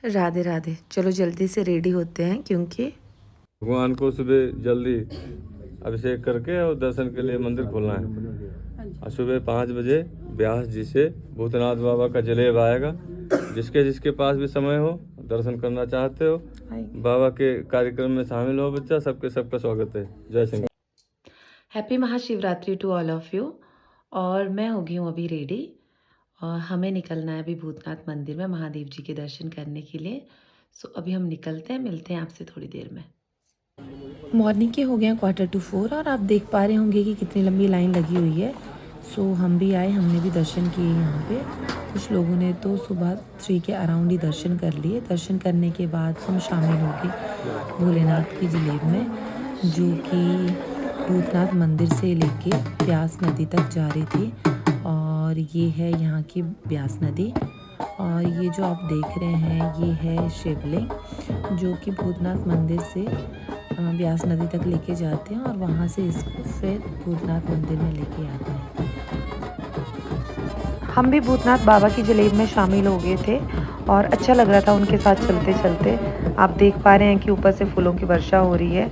राधे राधे। चलो जल्दी से रेडी होते हैं क्योंकि भगवान को सुबह जल्दी अभिषेक करके और दर्शन के लिए मंदिर खोलना है। और सुबह 5 बजे व्यास जी से भूतनाथ बाबा का जलेब आएगा। जिसके पास भी समय हो, दर्शन करना चाहते हो, बाबा के कार्यक्रम में शामिल हो बच्चा, सबका स्वागत है। Jai Singh. Happy Mahashivratri to all of you. और मैं हो गई हूँ अभी रेडी और हमें निकलना है अभी भूतनाथ मंदिर में महादेव जी के दर्शन करने के लिए। सो अभी हम निकलते हैं, मिलते हैं आपसे थोड़ी देर में। मॉर्निंग के हो गए हैं 3:45 और आप देख पा रहे होंगे कि कितनी लंबी लाइन लगी हुई है। सो हम भी आए, हमने भी दर्शन किए यहाँ पे। कुछ लोगों ने तो सुबह 3 के अराउंड ही दर्शन कर लिए। दर्शन करने के बाद हम शामिल हो गए भोलेनाथ की जलेब में, जो कि भूतनाथ मंदिर से लेके ब्यास नदी तक जा रही थी। और ये है यहाँ की ब्यास नदी। और ये जो आप देख रहे हैं ये है शिवलिंग, जो कि भूतनाथ मंदिर से ब्यास नदी तक लेके जाते हैं और वहाँ से इसको फिर भूतनाथ मंदिर में लेके आते हैं। हम भी भूतनाथ बाबा की जलेब में शामिल हो गए थे और अच्छा लग रहा था उनके साथ चलते चलते। आप देख पा रहे हैं कि ऊपर से फूलों की वर्षा हो रही है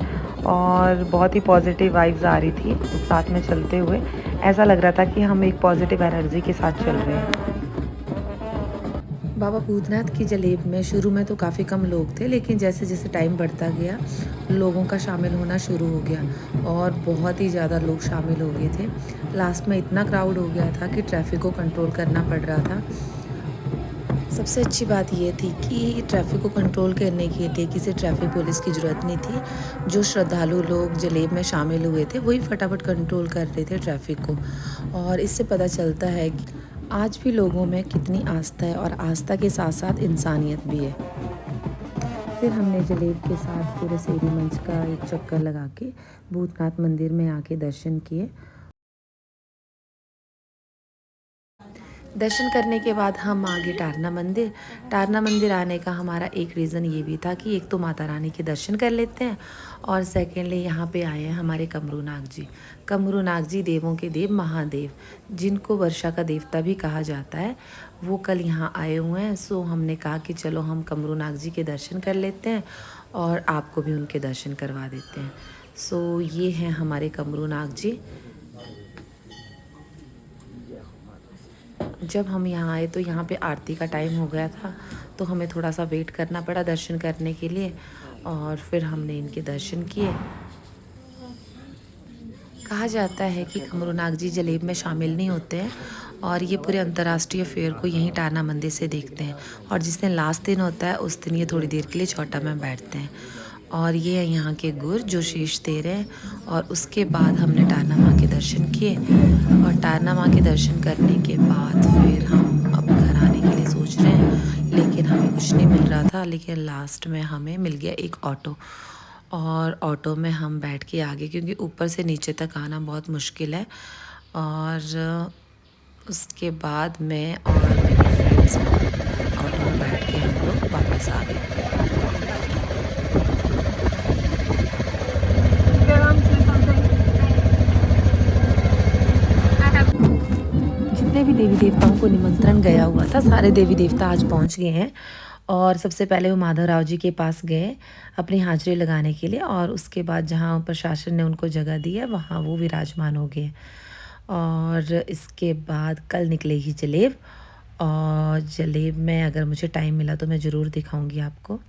और बहुत ही पॉजिटिव वाइब्स आ रही थी साथ में चलते हुए। ऐसा लग रहा था कि हम एक पॉजिटिव एनर्जी के साथ चल रहे हैं। बाबा भूतनाथ की जलेब में शुरू में तो काफ़ी कम लोग थे, लेकिन जैसे जैसे टाइम बढ़ता गया लोगों का शामिल होना शुरू हो गया और बहुत ही ज़्यादा लोग शामिल हो गए थे। लास्ट में इतना क्राउड हो गया था कि ट्रैफिक को कंट्रोल करना पड़ रहा था। सबसे अच्छी बात ये थी कि ट्रैफिक को कंट्रोल करने के लिए किसी ट्रैफिक पुलिस की ज़रूरत नहीं थी। जो श्रद्धालु लोग जलेब में शामिल हुए थे वही फटाफट कंट्रोल कर रहे थे ट्रैफिक को। और इससे पता चलता है कि आज भी लोगों में कितनी आस्था है और आस्था के साथ साथ इंसानियत भी है। फिर हमने जलेब के साथ पूरे सेरी मंच का एक चक्कर लगा के भूतनाथ मंदिर में आके दर्शन किए। दर्शन करने के बाद हम आगे टारना मंदिर। टारना मंदिर आने का हमारा एक रीज़न ये भी था कि एक तो माता रानी के दर्शन कर लेते हैं और सेकेंडली यहाँ पे आए हैं हमारे कमरूनाग जी। कमरूनाग जी देवों के देव महादेव, जिनको वर्षा का देवता भी कहा जाता है, वो कल यहाँ आए हुए हैं। सो हमने कहा कि चलो हम कमरूनाग जी के दर्शन कर लेते हैं और आपको भी उनके दर्शन करवा देते हैं। सो ये हैं हमारे कमरूनाग जी। जब हम यहाँ आए तो यहाँ पे आरती का टाइम हो गया था, तो हमें थोड़ा सा वेट करना पड़ा दर्शन करने के लिए और फिर हमने इनके दर्शन किए। कहा जाता है कि कमरूनाग जी जलेब में शामिल नहीं होते हैं और ये पूरे अंतर्राष्ट्रीय फेयर को यहीं टारना मंदिर से देखते हैं। और जिस दिन लास्ट दिन होता है उस दिन ये थोड़ी देर के लिए चौटा में बैठते हैं। और ये है यहाँ के गुर जो शीश दे रहे हैं। और उसके बाद हमने टारना माँ के दर्शन किए और टारना माँ के दर्शन करने के बाद फिर हम अब घर आने के लिए सोच रहे हैं, लेकिन हमें कुछ नहीं मिल रहा था। लेकिन लास्ट में हमें मिल गया एक ऑटो और ऑटो में हम बैठ के आ गए, क्योंकि ऊपर से नीचे तक आना बहुत मुश्किल है। और उसके बाद मैं और मेरे फ्रेंड्स ऑटो में बैठ के हम लोग वापस आ गए। जितने भी देवी देवताओं को निमंत्रण गया हुआ था सारे देवी देवता आज पहुंच गए हैं। और सबसे पहले वो माधवराव जी के पास गए अपनी हाजिरी लगाने के लिए और उसके बाद जहाँ प्रशासन ने उनको जगह दी है वहाँ वो विराजमान हो गए। और इसके बाद कल निकलेगी जलेब और जलेब में अगर मुझे टाइम मिला तो मैं ज़रूर दिखाऊंगी आपको।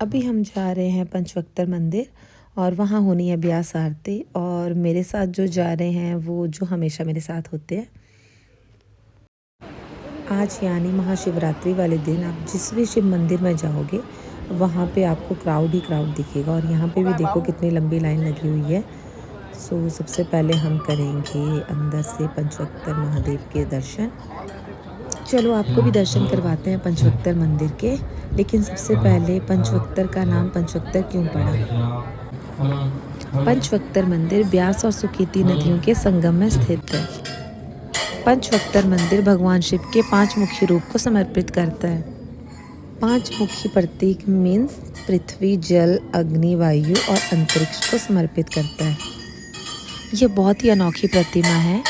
अभी हम जा रहे हैं पंचवक्तर मंदिर और वहाँ होनी है ब्यास आरती। और मेरे साथ जो जा रहे हैं वो जो हमेशा मेरे साथ होते हैं। आज यानी महाशिवरात्रि वाले दिन आप जिस भी शिव मंदिर में जाओगे वहाँ पे आपको क्राउड ही क्राउड दिखेगा। और यहाँ पे भी देखो कितनी लंबी लाइन लगी हुई है। सो सबसे पहले हम करेंगे अंदर से पंचवक्तर महादेव के दर्शन। चलो आपको भी दर्शन करवाते हैं पंचवक्तर मंदिर के। लेकिन सबसे पहले पंचवक्तर का नाम पंचवक्तर क्यों पड़ा? पंचवक्तर मंदिर ब्यास और सुकेती नदियों के संगम में स्थित है। पंचवक्तर मंदिर भगवान शिव के 5 मुख्य रूप को समर्पित करता है। 5 मुख्य प्रतीक मीन्स पृथ्वी, जल, अग्नि, वायु और अंतरिक्ष को समर्पित करता है। ये बहुत ही अनोखी प्रतिमा है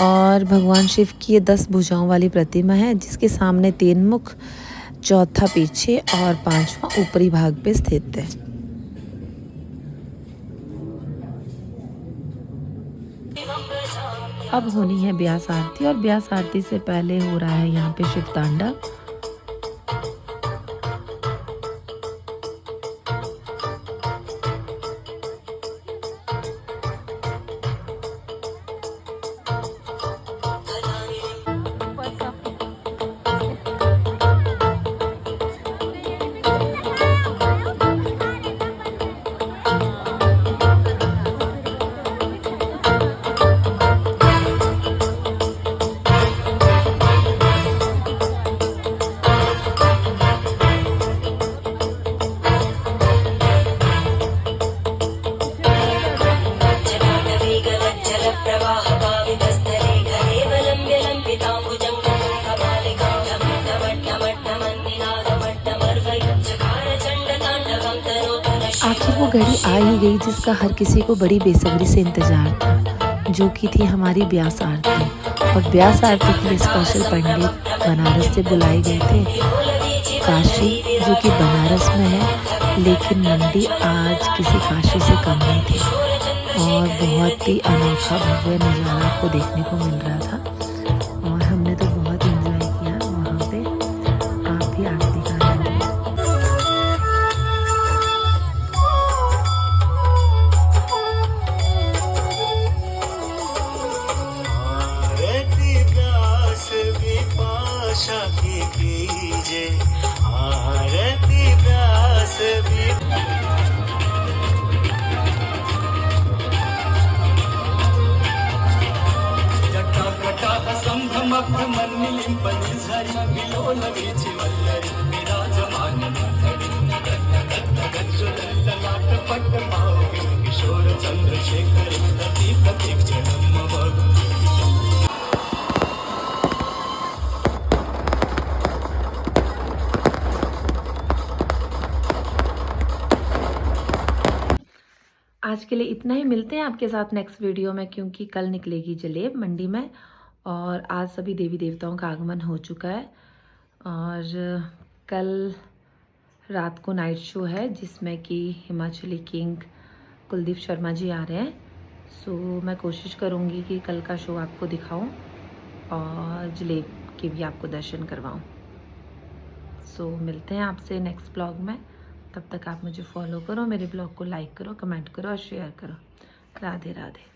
और भगवान शिव की ये 10 भुजाओं वाली प्रतिमा है, जिसके सामने 3 मुख, चौथा पीछे और 5वां ऊपरी भाग पे स्थित है। अब होनी है ब्यास आरती और ब्यास आरती से पहले हो रहा है यहाँ पे शिव तांडव। आखिर वो घड़ी आ ही गई जिसका हर किसी को बड़ी बेसब्री से इंतजार था, जो कि थी हमारी ब्यास आरती। और ब्यास आरती के लिए स्पेशल पंडित बनारस से बुलाए गए थे। काशी, जो कि बनारस में है, लेकिन मंडी आज किसी काशी से कम नहीं थी और बहुत ही अनोखा भव्य नज़ारा आपको देखने को मिल रहा था और हमने तो बहुत एंजॉय किया वहाँ पे। आप भी आरती का आनंद लें। आज के लिए इतना ही। मिलते हैं आपके साथ नेक्स्ट वीडियो में, क्योंकि कल निकलेगी जलेब मंडी में और आज सभी देवी देवताओं का आगमन हो चुका है और कल रात को नाइट शो है जिसमें कि हिमाचली किंग कुलदीप शर्मा जी आ रहे हैं। सो मैं कोशिश करूँगी कि कल का शो आपको दिखाऊं और जलेब के भी आपको दर्शन करवाऊं। सो मिलते हैं आपसे नेक्स्ट ब्लॉग में। तब तक आप मुझे फॉलो करो, मेरे ब्लॉग को लाइक करो, कमेंट करो और शेयर करो। राधे राधे।